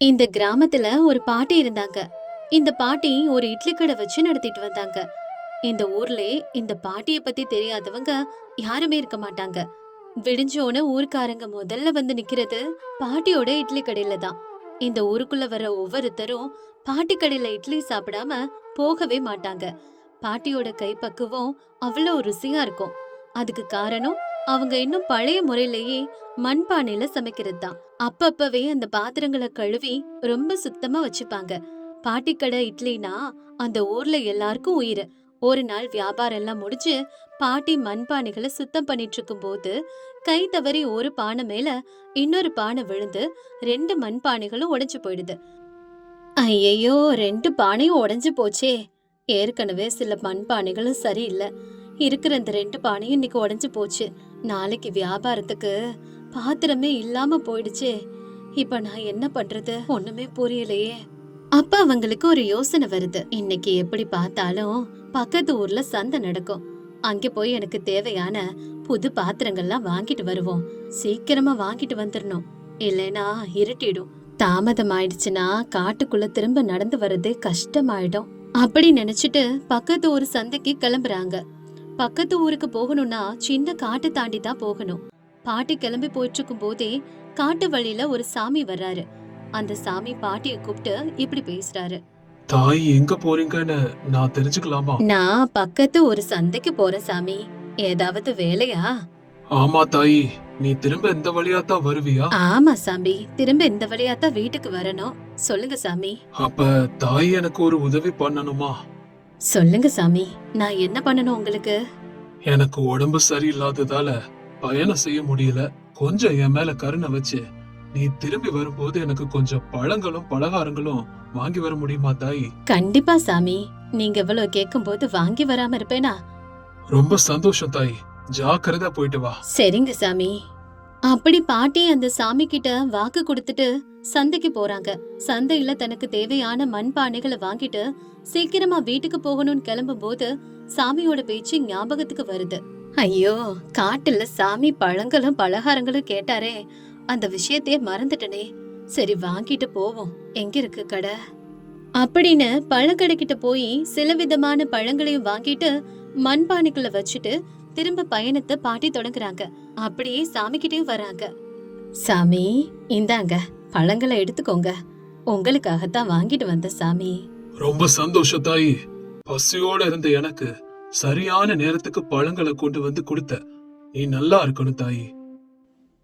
இந்த கிராமத்துல ஒரு பாட்டி இருந்தாங்க. இந்த பாட்டி ஒரு இட்லி கடை வச்சு நடத்திட்டு வந்தாங்க. இந்த ஊர்லயே இந்த பாட்டிய பத்தி தெரியாதவங்க யாருமே இருக்க மாட்டாங்க. விடிஞ்சோன ஊர்க்காரங்க முதல்ல வந்து நிக்கிறது பாட்டியோட இட்லி கடையில தான். இந்த ஊருக்குள்ள வர ஒவ்வொருத்தரும் பாட்டி கடையில இட்லி சாப்பிடாம போகவே மாட்டாங்க. பாட்டியோட கைப்பக்குவம் அவ்வளோ ருசியா இருக்கும். அதுக்கு காரணம் அவங்க இன்னும் பழைய முறையிலேயே மண்பானையில சமைக்கிறது தான். அப்பப்பவே அந்த பாத்திரங்களை கழுவி ரொம்ப சுத்தமா வச்சுப்பாங்க. பாட்டி கடை இட்லினா அந்த ஊர்ல எல்லாருக்கும் உயிர். ஒரு நாள் வியாபாரம் எல்லாம் முடிஞ்சு பாட்டி மண்பானைகளை சுத்தம் பண்ணிட்டு இருக்கும் போது கை தவறி ஒரு பானை மேல இன்னொரு பானை விழுந்து 2 மண்பானைகளும் உடைஞ்சு போயிடுது. ஐயையோ, 2 பானையும் உடைஞ்சு போச்சே. ஏற்கனவே சில மண்பானைகளும் சரியில்லை. இருக்கிற இந்த 2 பானையும் இன்னைக்கு உடைஞ்சு போச்சு. நாளைக்கு வியாபாரத்துக்கு பாத்திரமே இல்லாம போயிடுச்சே. இப்ப நான் என்ன பண்றது? ஒண்ணுமே புரியலையே. அப்ப அவங்களுக்கு ஒரு யோசனை வருது. இன்னைக்கு எப்படி பார்த்தாலும் பக்கத்து ஊர்ல சந்தை நடக்கும். அங்க போய் எனக்கு தேவையான புது பாத்திரங்கள்லாம் வாங்கிட்டு வருவோம். சீக்கிரமா வாங்கிட்டு வந்துடணும், இல்லைன்னா இருட்டிடும். தாமதம் ஆயிடுச்சுன்னா காட்டுக்குள்ள திரும்ப நடந்து வர்றதே கஷ்டமாயிடும். அப்படி நினைச்சிட்டு பக்கத்து ஊர் சந்தைக்கு கிளம்புறாங்க. பக்கத்து ஊருக்கு போகணும்னா சின்ன காட்டு தாண்டி தான் போகணும். பாட்டி கிளம்பி போயிட்டு இருக்கும் போதே காட்டு வழியில ஒரு சாமி வர்றாரு. அந்த சாமி பாட்டிய கூப்பிட்டு இப்படி பேசுறாரு. தாய், எங்க போறீங்கன்னு நான் தெரிஞ்சுக்கலாமா? நான் பக்கத்து ஒரு சந்தைக்கு போறேன் சாமி. ஏதாவது வேலையா? ஆமா தாயி, நீ திரும்ப இந்த வழியா தான் வருவியா? ஆமா சாமி, திரும்ப இந்த வழியா தான் வீட்டுக்கு வரணும். சொல்லுங்க சாமி. அப்ப தாய், எனக்கு ஒரு உதவி பண்ணணுமா? சொல்லுங்க சாமி, நான் என்ன பண்ணணும் உங்களுக்கு? எனக்கு உடம்பு சரியில்லாததால பயணம் செய்ய முடியல. கொஞ்சம் என் மேல கருணை வச்சு நீ திரும்பி வரும்போது எனக்கு கொஞ்சம் பழங்களும் பலகாரங்களும் வாங்கி வர முடியுமா தாயி? கண்டிப்பா சாமி, நீங்க இவ்வளவு கேட்கும் போது வாங்கி வராம இருப்பேனா? ரொம்ப சந்தோஷம் தாயி, ஜாக்கிரதா போயிட்டு வா. சரிங்க சாமி. அப்படி பாட்டி அந்த சாமி கிட்ட வாக்கு கொடுத்துட்டு சந்தைக்கு போறாங்க. சந்தையில தனக்கு தேவையான மண்பானைகளை வாங்கிட்டு சீக்கிரமா வீட்டுக்கு போகணும்னு கிளம்பும் போது சாமியோட பேச்சு ஞாபகத்துக்கு வருது. ஐயோ, காட்டுல சாமி பழங்களும் பலகாரங்களும் கேட்டாரே, அந்த விஷயத்தையே மறந்துட்டனே. சரி, வாங்கிட்டு போவோம். எங்க இருக்கு கடை? அப்படின்னு பழக்கடை கிட்ட போய் சில விதமான பழங்களையும் வாங்கிட்டு மண்பானைக்குள்ள வச்சுட்டு திரும்ப பயணத்தை பாட்டி தொடங்குறாங்க. அப்படியே சாமி கிட்டயும் வராங்க. சாமி, இந்தாங்க பழங்களை எடுத்துக்கோங்க. உங்களுக்காகத்தான் வாங்கிட்டு வந்த சாமி. ரொம்ப சந்தோஷம் தாயி. பசியோட இருந்த எனக்கு சரியான நேரத்துக்கு பழங்களை கொண்டு வந்து கொடுத்த. நீ நல்லா இருக்கணும் தாயி.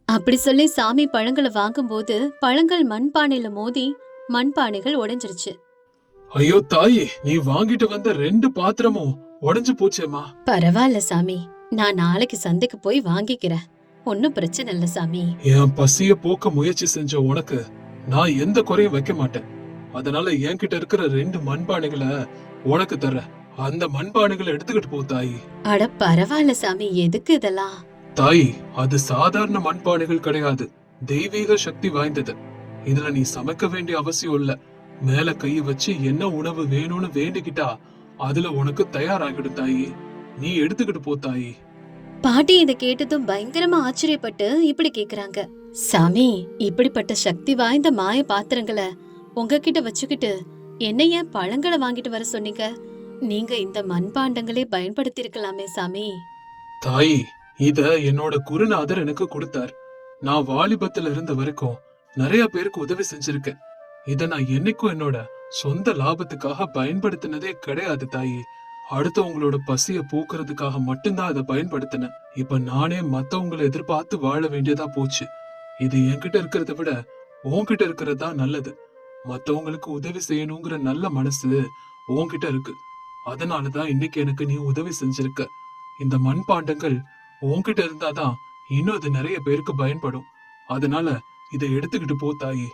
அப்படி சொல்லி சாமி பழங்களை வாங்கும்போது பழங்கள் மண்பானையில மோதி மண்பானைகள் உடைஞ்சிருச்சு. ஐயோ தாயி, நீ வாங்கிட்டு வந்த 2 பாத்திரமும் உடைஞ்சு போச்சேமா. பரவாயில்ல சாமி, நான் நாளைக்கு சந்தைக்கு போய் வாங்கிக்கிறேன். ஒன்னும் பிரச்சனை இல்ல சாமி. என் பசிய போக்க முயற்சி செஞ்ச உனக்கு நான் எந்த குறையும் வைக்க மாட்டேன். அதனால என்கிட்ட இருக்கிற 2 மண்பானைகளை உனக்கு தர்றேன். அந்த மண்பானைகளை எடுத்துக்கிட்டு போ தாயி. அட பரவாயில்ல சாமி, எதுக்கு இதெல்லாம்? தாயி, அது சாதாரண மண்பானைகள் கிடையாது, தெய்வீக சக்தி வாய்ந்தது. இதுல நீ சமைக்க வேண்டிய அவசியம் இல்ல. மேல கைய வச்சு என்ன உணவு வேணும்னு வேண்டிக்கிட்டா அதுல உனக்கு தயாராகிடும் தாயி. நீ எடுத்துக்கிட்டு போ தாயி. பாட்டி இதை கேட்டதும் பயங்கரமா ஆச்சரியப்பட்டு இப்படி கேக்குறாங்க. சாமி, இப்படிப்பட்ட சக்தி வாய்ந்த மாய பாத்திரங்களை உங்ககிட்ட வச்சுக்கிட்டு என்ன ஏன் பழங்களை வாங்கிட்டு வர சொன்னீங்க? நீங்க இந்த மண்பாண்டங்களே பயன்படுத்தி இருக்கலாமே சாமி. தாயி, இத என்னோட குருநாதர் எனக்கு கொடுத்தார். நான் வாலிபத்துல இருந்த வரைக்கும் நிறைய பேருக்கு உதவி செஞ்சிருக்கேன். இத நான் என்னைக்கும் என்னோட சொந்த லாபத்துக்காக பயன்படுத்தினதே கிடையாது தாயி. அடுத்தவங்களோட பசிய போக்குறதுக்காக மட்டும்தான் அதை பயன்படுத்தினேன். இப்ப நானே மத்தவங்களை எதிர்பார்த்து வாழ வேண்டியதா போச்சு. இது என்கிட்ட இருக்கிறத விட உன்கிட்ட இருக்கிறதா நல்லது. மத்தவங்களுக்கு உதவி செய்யணுங்கிற நல்ல மனசு உன்கிட்ட இருக்கு. அதனாலதான் இன்னைக்கு எனக்கு நீ உதவி செஞ்சிருக்க. இந்த மண்பாண்டங்கள் உன்கிட்ட இருந்தாதான் இன்னும் இது நிறைய பேருக்கு பயன்படும். அதனால இதை எடுத்துக்கிட்டு போ தாயி.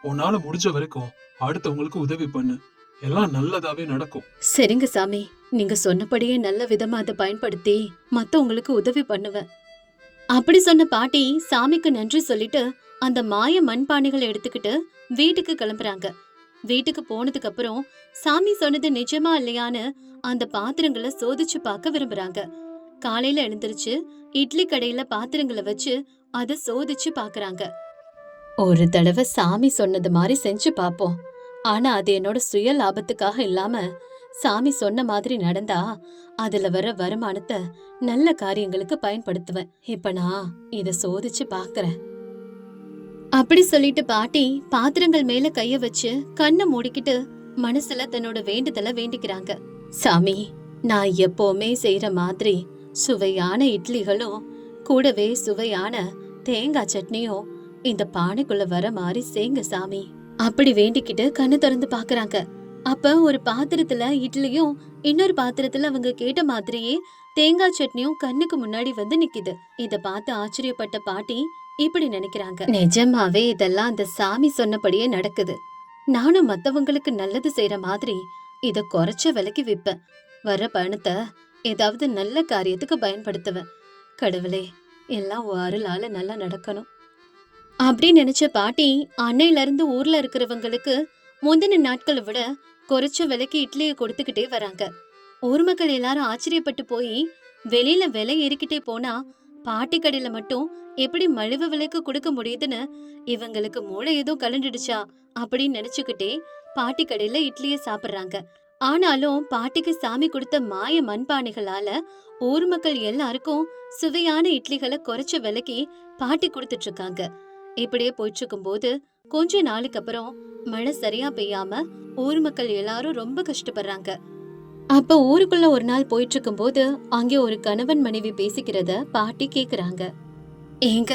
உன்னால முடிஞ்ச வரைக்கும் அடுத்தவங்களுக்கு உதவி பண்ணு. எல்லாம் நல்லதாவே நடக்கும். சரிங்க சாமி, நீங்க சொன்னபடியே நல்ல விதமா அதை பயன்படுத்தி மத்தவங்களுக்கு உதவி பண்ணுவேன். அப்படி சொன்ன பாட்டி சாமிக்கு நன்றி சொல்லிட்டு அந்த மாய மண்பானைகளை எடுத்துக்கிட்டு வீட்டுக்கு கிளம்புறாங்க. வீட்டுக்கு போனதுக்கு அப்புறம் சாமி சொன்னது நிஜமா இல்லையான்னு அந்த பாத்திரங்களை சோதிச்சு பார்க்க விரும்புறாங்க. காலையில எழுந்திருச்சு இட்லி கடையில பாத்திரங்களை வச்சு அதை சோதிச்சு பாக்குறாங்க. ஒரு தடவை சாமி சொன்னது மாதிரி செஞ்சு பாப்போம். ஆனா அது என்னோட சுய லாபத்துக்காக இல்லாம சாமி சொன்ன மாதிரி நடந்தா அதுல வர வருமானத்தை நல்ல காரியங்களுக்கு பயன்படுத்துவேன். இப்ப நான் இத சோதிச்சு பாக்குறேன். அப்படி சொல்லிட்டு பாட்டி பாத்திரங்கள் மேல கைய வச்சு கண்ணை மூடிக்கிட்டு மனசுல தன்னோட வேண்டுதலை வேண்டிக்கிறாங்க. சாமி, நான் எப்பவுமே செய்யற மாதிரி சுவையான இட்லிகளும் கூடவே சுவையான தேங்காய் சட்னியும் இந்த பானைக்குள்ள வர மாதிரி செய்ங்க சாமி. அப்படி வேண்டிக்கிட்டு கண்ணு திறந்து பாக்குறாங்க. அப்ப ஒரு பாத்திரத்துல இட்லியும் இன்னொரு பாத்திரத்துல அவங்க கேட்ட மாதிரியே தேங்காய் சட்னியும் கண்ணுக்கு முன்னாடி வந்து நிக்குது. இத பார்த்து ஆச்சரியப்பட்ட பாட்டி இப்படி நினைக்கிறாங்க, நிஜமாவே இதெல்லாம் அந்த சாமி சொன்னபடியே நடக்குது. நானும் மத்தவங்களுக்கு நல்லது செய்யற மாதிரி இத குறைச்ச விலைக்கு விப்பேன். வர பணத்தை ஏதாவது நல்ல காரியத்துக்கு பயன்படுத்துவேன். கடவுளே, எல்லாம் அருளால நல்லா நடக்கணும். அப்படி நினைச்ச பாட்டி அன்னையில இருந்து ஊர்ல இருக்கிறவங்களுக்கு முந்தின நாட்களை விட குறைச்ச விலைக்கு இட்லியை கொடுத்துக்கிட்டே வராங்க. ஊர் மக்கள் எல்லாரும் ஆச்சரியப்பட்டு போய் வெளியில விலை ஏறிக்கிட்டே போனா பாட்டி கடையில மட்டும் எப்படி மலிவு விலைக்கு கொடுக்க முடியுதுன்னு இவங்களுக்கு மூளை ஏதோ கலண்டுடுச்சா அப்படின்னு நினைச்சுக்கிட்டே பாட்டி கடையில இட்லிய சாப்பிடுறாங்க. ஆனாலும் பாட்டிக்கு சாமி கொடுத்த மாய மண்பானைகளால ஊர் மக்கள் எல்லாருக்கும் சுவையான இட்லிகளை குறைச்ச விலைக்கு பாட்டி கொடுத்துட்டு இருக்காங்க. இப்படியே போயிட்டு இருக்கும் போது கொஞ்ச நாளுக்கு அப்புறம் மழை சரியா பெய்யாம ஊர் மக்கள் எல்லாரும் ரொம்ப கஷ்டப்படுறாங்க. அப்ப ஊருக்குள்ள ஒரு நாள் போயிட்டு இருக்கும் போது அங்கே ஒரு கணவன் மனைவி பேசிக்கிறத பாட்டி கேக்குறாங்க. ஏங்க,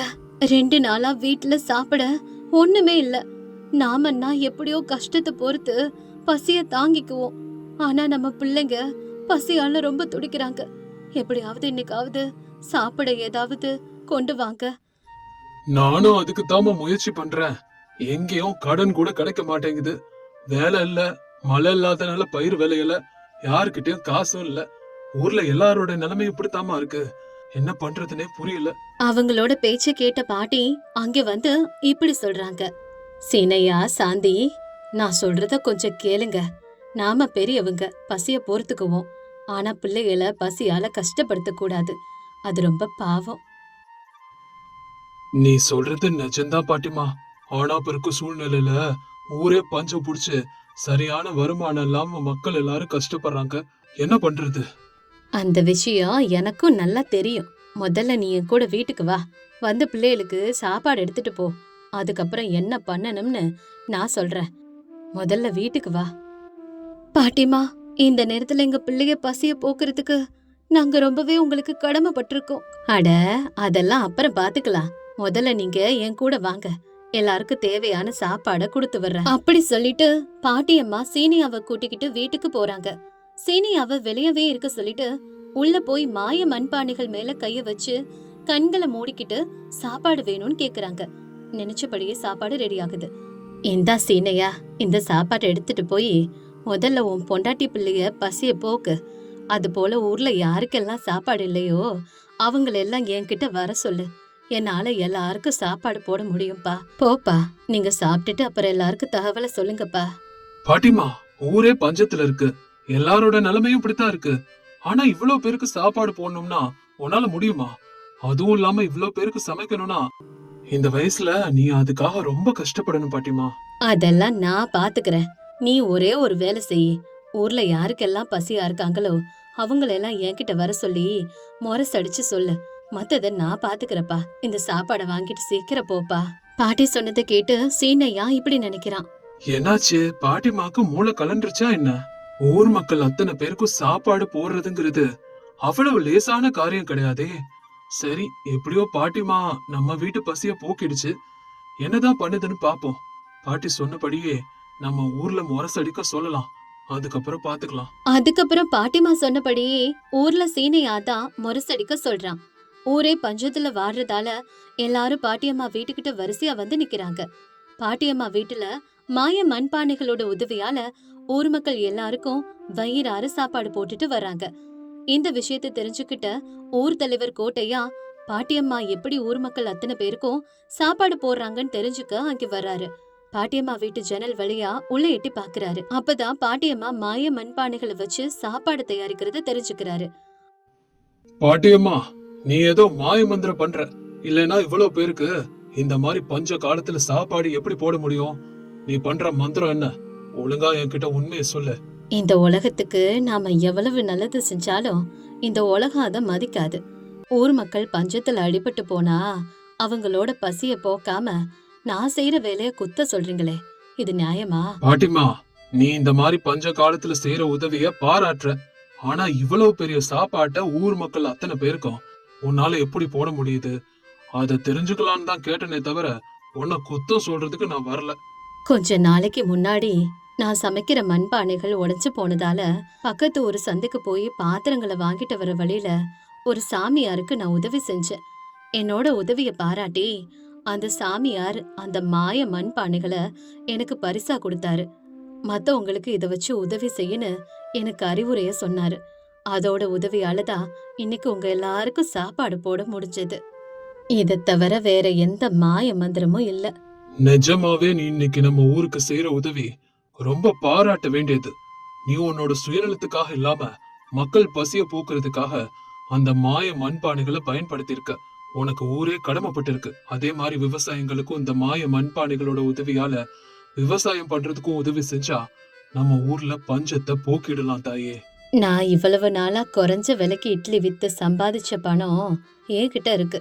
2 நாளா வீட்டுல சாப்பிட ஒண்ணுமே இல்ல. நாமன்னா எப்படியோ கஷ்டத்தை பொறுத்து பசிய தாங்கிக்குவோம். ஆனா நம்ம பிள்ளைங்க பசியால ரொம்ப துடிக்கிறாங்க. எப்படியாவது இன்னைக்காவது சாப்பிட ஏதாவது கொண்டு வாங்க. நானும் அதுக்கு தாமா முயற்சி பண்றேன். எங்கேயும் கடன் கூட கிடைக்க மாட்டேங்குது. வேலை இல்ல, மழை இல்லாதனால பயிர் விளையல, யாருக்கிட்டயும் காசும் இல்ல. ஊர்ல எல்லாரோட நிலைமை இப்படித்தாமா இருக்கு. என்ன பண்றதுனே புரியல. அவங்களோட பேச்ச கேட்ட பாட்டி அங்க வந்து இப்படி சொல்றாங்க. சீனையா, சாந்தி, நான் சொல்றத கொஞ்சம் கேளுங்க. நாம பெரியவங்க பசிய பொறுத்துக்குவோம். ஆனா பிள்ளைகளை பசியால கஷ்டப்படுத்த கூடாது. அது ரொம்ப பாவம். நீ சொல்றது நிஜம்தான் பாட்டிமா. ஆனா பிறகு சூழ்நிலையில ஊரே பஞ்சம் புடிச்சு சரியான வருமானம் இல்லாம மக்கள் எல்லாரும் கஷ்டப்படுறாங்க. என்ன பண்றது? அந்த விஷயம் எனக்கும் நல்லா தெரியும். முதல்ல நீ என் கூட வீட்டுக்கு வா. வந்து பிள்ளைகளுக்கு சாப்பாடு எடுத்துட்டு போ. அதுக்கப்புறம் என்ன பண்ணணும்னு நான் சொல்றேன். முதல்ல வீட்டுக்கு வா. பாட்டிமா, இந்த நேரத்துல எங்க பிள்ளைய பசிய போக்குறதுக்கு நாங்க ரொம்பவே உங்களுக்கு கடமைப்பட்டிருக்கோம். அட, அதெல்லாம் அப்புறம் பாத்துக்கலாம். முதல்ல நீங்க என் கூட வாங்க. எல்லாருக்கும் தேவையான சாப்பாட கொடுத்து வர்றேன். அப்படி சொல்லிட்டு பாட்டியம்மா சீனியாவை கூட்டிக்கிட்டு வீட்டுக்கு போறாங்க. சீனியாவை வெளியவே இருக்க சொல்லிட்டு உள்ள போய் மாய மண்பானைகள் மேல கைய வச்சு கண்களை மூடிக்கிட்டு சாப்பாடு வேணும்னு கேக்குறாங்க. நினைச்சபடியே சாப்பாடு ரெடி ஆகுது. இந்தா சீனையா, இந்த சாப்பாடு எடுத்துட்டு போய் முதல்ல உன் பொண்டாட்டி பிள்ளைய பசிய போக்கு. அது போல ஊர்ல யாருக்கெல்லாம் சாப்பாடு இல்லையோ அவங்களெல்லாம் என்கிட்ட வர சொல்லு. என்னால எல்லாருக்கும் சாப்பாடு போட முடியும்பா. போப்பா, நீங்க சாப்பிட்டுட்டு அப்புறம் எல்லாருக்கும் தகவலை சொல்லுங்கப்பா. பாட்டிமா, ஊரே பஞ்சத்துல இருக்கு. எல்லாரோட நிலைமையும் இப்படித்தான் இருக்கு. ஆனா இவ்வளவு பேருக்கு சாப்பாடு போடணும்னா உன்னால முடியுமா? அதுவும் இல்லாம இவ்வளவு பேருக்கு சமைக்கணும்னா இந்த வயசுல நீ அதுக்காக ரொம்ப கஷ்டப்படணும் பாட்டிமா. அதெல்லாம் நான் பாத்துக்கிறேன். நீ ஒரே ஒரு வேலை செய். ஊர்ல யாருக்கெல்லாம் பசியா இருக்காங்களோ அவங்களெல்லாம் என்கிட்ட வர சொல்லி முரசடிச்சு சொல்லு. மத்தத நான் பாத்துக்கிறப்பா. இந்த சாப்பாட வாங்கிட்டு சீக்கிரம் போப்பா. பாட்டி சொன்னதை கேட்டு சீனையா இப்படி நினைக்கிறான். என்னாச்சு? பாட்டிமாக்கு மூளை கலண்டுருச்சா என்ன? ஊர் மக்கள் அத்தனை பேருக்கும் சாப்பாடு போடுறதுங்கிறது அவ்வளவு லேசான காரியம் கிடையாதே. சரி, எப்படியோ பாட்டிமா நம்ம வீட்டு பசிய போக்கிடுச்சு. என்னதான் பண்ணுதுன்னு பாப்போம். பாட்டி சொன்னபடியே நம்ம ஊர்ல முரசடிக்க சொல்லலாம். அதுக்கப்புறம் பாத்துக்கலாம். அதுக்கப்புறம் பாட்டிமா சொன்னபடியே ஊர்ல சீனையா தான் முரசடிக்க சொல்றான். ஊரே பஞ்சத்துல வாடுறதால எல்லாரும் பாட்டியம்மா வீட்டுக்கிட்ட வரிசையா வந்து நிக்கிறாங்க. பாட்டியம்மா வீட்டுல மாய மண்பானைகளோட உதவியால ஊர் மக்கள் எல்லாருக்கும் வயிறார சாப்பாடு போட்டுட்டு வர்றாங்க. இந்த விஷயத்தை தெரிஞ்சுக்கிட்ட ஊர் தலைவர் கோட்டையா பாட்டியம்மா எப்படி ஊர் மக்கள் அத்தனை பேருக்கும் சாப்பாடு போடுறாங்கன்னு தெரிஞ்சுக்க அங்க வர்றாரு. பாட்டியம்மா வீட்டு ஜன்னல் வழியா உள்ள எட்டி பாக்குறாரு. அப்பதான் பாட்டியம்மா மாய மண்பானைகளை வச்சு சாப்பாடு தயாரிக்கிறத தெரிஞ்சுக்கிறாரு. பாட்டியம்மா, நீ ஏதோ மாய மந்திரம் பண்ற. இல்லனா இவ்வளவு பேருக்கு இந்த மாதிரி பஞ்ச காலத்துல சாப்பாடு எப்படி போட முடியும்? நீ பண்ற மந்திரம் என்ன? ஒழுங்கா என்கிட்ட உண்மையை சொல்லு. இந்த உலகத்துக்கு நாம எவ்வளவு நல்லது செஞ்சாலும் இந்த உலகம் அதை மதிக்காது. ஊர் மக்கள் பஞ்சத்துல அடிபட்டு போனா அவங்களோட பசிய போக்காம நான் செய்யற வேலைய குத்த சொல்றீங்களே, இது நியாயமா? பாட்டிமா, நீ இந்த மாதிரி பஞ்ச காலத்துல செய்யற உதவிய பாராட்டுற. ஆனா இவ்வளவு பெரிய சாப்பாட்ட ஊர் மக்கள் அத்தனை பேருக்கும் உன்னால எப்படி போட முடியுது? அத தெரிஞ்சுக்கலான்னு தான் கேட்டனே தவிர உன்னை குத்தம் சொல்றதுக்கு நான் வரல. கொஞ்ச நாளைக்கு முன்னாடி நான் சமைக்கிற மண்பானைகள் உடைஞ்சு போனதால பக்கத்து ஒரு சந்தைக்கு போய் பாத்திரங்களை வாங்கிட்டு வர வழியில ஒரு சாமியாருக்கு நான் உதவி செஞ்சேன். என்னோட உதவிய பாராட்டி அந்த சாமியார் அந்த மாய மண்பானைகளை எனக்கு பரிசா கொடுத்தாரு. மத்தவங்களுக்கு இத வச்சு உதவி செய்யன்னு எனக்கு அறிவுரைய சொன்னாரு. அதோட உதவியால தான் இன்னைக்கு உங்க எல்லாருக்கும் சாப்பாடு போட முடிஞ்சது. இத தவிர வேற எந்த மாய மந்திரமும் இல்ல. நிஜமாவே நீ இன்னைக்கு நம்ம ஊருக்கு செய்யற உதவி ரொம்ப பாராட்ட வேண்டியது. நீ உன்னோட சுயநலத்துக்காக இல்லாம மக்கள் பசிய போக்குறதுக்காக அந்த மாய மண்பானைகளை பயன்படுத்தியிருக்க. உனக்கு ஊரே கடமைப்பட்டிருக்கு. அதே மாதிரி விவசாயிகளுக்கும் இந்த மாய மண்பானைகளோட உதவியால விவசாயம் பண்றதுக்கும் உதவி செஞ்சா நம்ம ஊர்ல பஞ்சத்தை போக்கிடலாம் தாயே. நான் இவ்வளவு நாளா குறைஞ்ச விலைக்கு இட்லி வித்து சம்பாதிச்ச பணம் என்கிட்ட இருக்கு.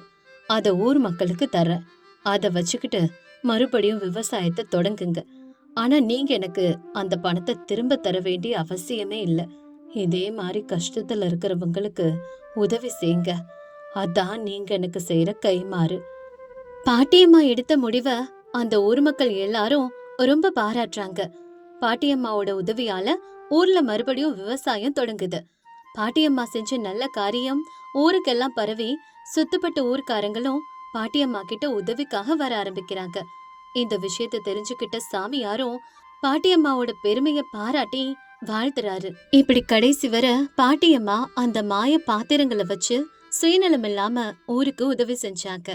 அத ஊர் மக்களுக்கு தர்றேன். அத வச்சுக்கிட்டு மறுபடியும் விவசாயத்தை தொடங்குங்க. ஆனா நீங்க எனக்கு அந்த பணத்தை திரும்ப தர வேண்டிய அவசியமே இல்ல. இதே மாதிரி கஷ்டத்துல இருக்கிறவங்களுக்கு உதவி செய்யுங்க. அதான் நீங்க எனக்கு செய்யற கைமாறு. பாட்டியம்மா எடுத்த முடிவை அந்த ஊர் மக்கள் எல்லாரும் ரொம்ப பாராட்டுறாங்க. பாட்டியம்மாவோட உதவியால ஊர்ல மறுபடியும் விவசாயம் தொடங்குது. பாட்டியம்மா செஞ்ச நல்ல காரியம் ஊருக்கெல்லாம் பரவி சுத்துப்பட்ட ஊர்க்காரங்களும் பாட்டியம்மா கிட்ட உதவிக்காக வர ஆரம்பிக்கிறாங்க. இந்த விஷயத்தை தெரிஞ்சுக்கிட்ட சாமியாரும் பாட்டியம்மாவோட பெருமைய பாராட்டி வாழ்த்துறாரு. இப்படி கடைசி வர பாட்டியம்மா அந்த மாய பாத்திரங்களை வச்சு சுயநலம் இல்லாம ஊருக்கு உதவி செஞ்சாங்க.